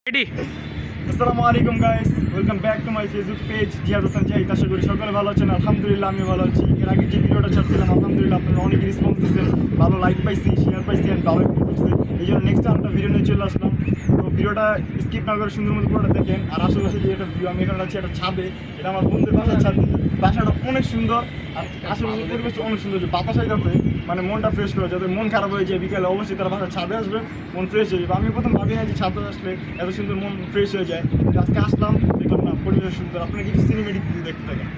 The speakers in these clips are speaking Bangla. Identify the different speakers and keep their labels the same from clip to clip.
Speaker 1: রেডি।
Speaker 2: আসসালামু আলাইকুম guys, welcome back to my Facebook page Ziad Hasan Zahid. আশা করি সকলে ভালো আছেন। আলহামদুলিল্লাহ আমি ভালো আছি। এর আগে যে ভিডিওটা ছাড়ছিলাম আলহামদুলিল্লাহ আপনারা অনেক রেসপন্স দিচ্ছেন, ভালো লাইক পাইছি, শেয়ার পাইছি, ভালো করছে। এই জন্য নেক্সট আমরা ভিডিও নিয়ে চলে আসলাম। তো ভিডিওটা স্কিপ না করে সুন্দর মতো পুরোটা দেখেন। আর আশেপাশে যে একটা ভিউ, আমি এখানে আছি একটা ছাদে, এটা আমার বন্ধুদের বাসার ছাদ। বাসাটা অনেক সুন্দর আর আশেপাশের পরিবেশটা অনেক সুন্দর, যে বাতাস আইতাছে, মানে মনটা ফ্রেশ করে। যাদের মন খারাপ হয়ে যায় বিকালে অবশ্যই তারা বাসার ছাদে আসবে, মন ফ্রেশ হয়ে যাবে। আমি প্রথম ভাবি না যে ছাদে আসলে এত সুন্দর মন ফ্রেশ হয়ে যায়। আজকে আসলাম, দেখলাম না পরিবেশ সুন্দর। আপনারা কিছু সিনেমেটিক ভিউ দেখতে থাকেন।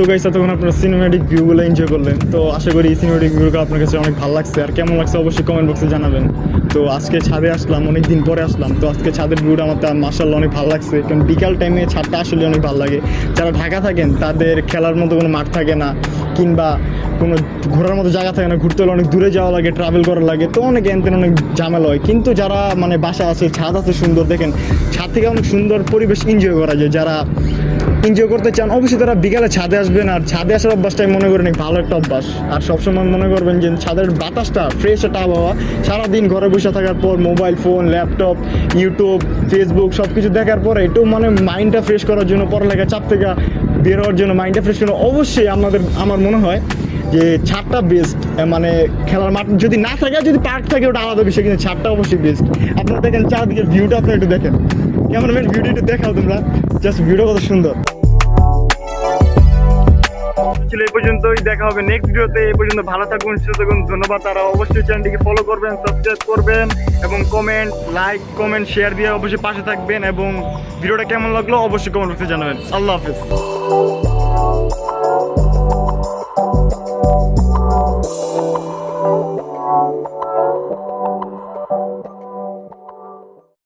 Speaker 2: তো গাইস, তখন আপনারা সিনেমেটিক ভিউগুলো এনজয় করলেন। তো আশা করি সিনেমেটিক ভিউগুলো আপনার কাছে অনেক ভালো লাগছে। আর কেমন লাগছে অবশ্যই কমেন্ট বক্সে জানাবেন। তো আজকে ছাদে আসলাম, অনেক দিন পরে আসলাম। তো আজকে ছাদের ভিউটা আমার মাশাআল্লাহ অনেক ভালো লাগছে, কারণ বিকাল টাইমে ছাদটা আসলে অনেক ভালো লাগে। যারা ঢাকা থাকেন তাদের খেলার মতো কোনো মাঠ থাকে না, কিংবা কোনো ঘোরার মতো জায়গা থাকে না, ঘুরতে হলে অনেক দূরে যাওয়া লাগে, ট্রাভেল করা লাগে, তো অনেক এনতেন অনেক ঝামেলা হয়। কিন্তু যারা মানে বাসা আছে, ছাদ আছে সুন্দর, দেখেন ছাদ থেকে অনেক সুন্দর পরিবেশ এনজয় করা যায়। যারা এনজয় করতে চান অবশ্যই তারা বিকালে ছাদে আসবেন। আর ছাদে আসার অভ্যাসটাই মনে করেন এক ভালো একটা অভ্যাস। আর সবসময় মনে করবেন যে ছাদের বাতাসটা ফ্রেশ একটা আবহাওয়া। সারাদিন ঘরে বসে থাকার পর mobile phone, laptop, YouTube, Facebook সব কিছু দেখার পরে একটু মানে মাইন্ডটা ফ্রেশ করার জন্য, পড়ালেখার চাপ থেকে বের হওয়ার জন্য, মাইন্ডটা ফ্রেশ করার অবশ্যই আমার মনে হয় যে ছাদটা বেস্ট। মানে খেলার মাঠ যদি না থাকে, যদি পার্ক থাকে ওটা আলাদা বিষয়, কিন্তু ছাদটা অবশ্যই বেস্ট। আপনারা দেখেন চারদিকের ভিউটা, আপনারা একটু দেখেন। ক্যামেরাম্যান ভিডিওটা একটু দেখাও তোমরা, জাস্ট ভিডিও কত সুন্দর ছিল। এই পর্যন্তই, দেখা হবে নেক্সট ভিডিওতে। এই পর্যন্ত ভালো থাকুন, সুস্থ থাকুন। ধন্যবাদ। তারা অবশ্যই চ্যানেলটিকে ফলো করবেন, সাবস্ক্রাইব করবেন এবং কমেন্ট শেয়ার দিয়ে অবশ্যই পাশে থাকবেন। এবং ভিডিওটা কেমন লাগলো অবশ্যই কমেন্ট বক্সে জানাবেন। আল্লাহ হাফেজ।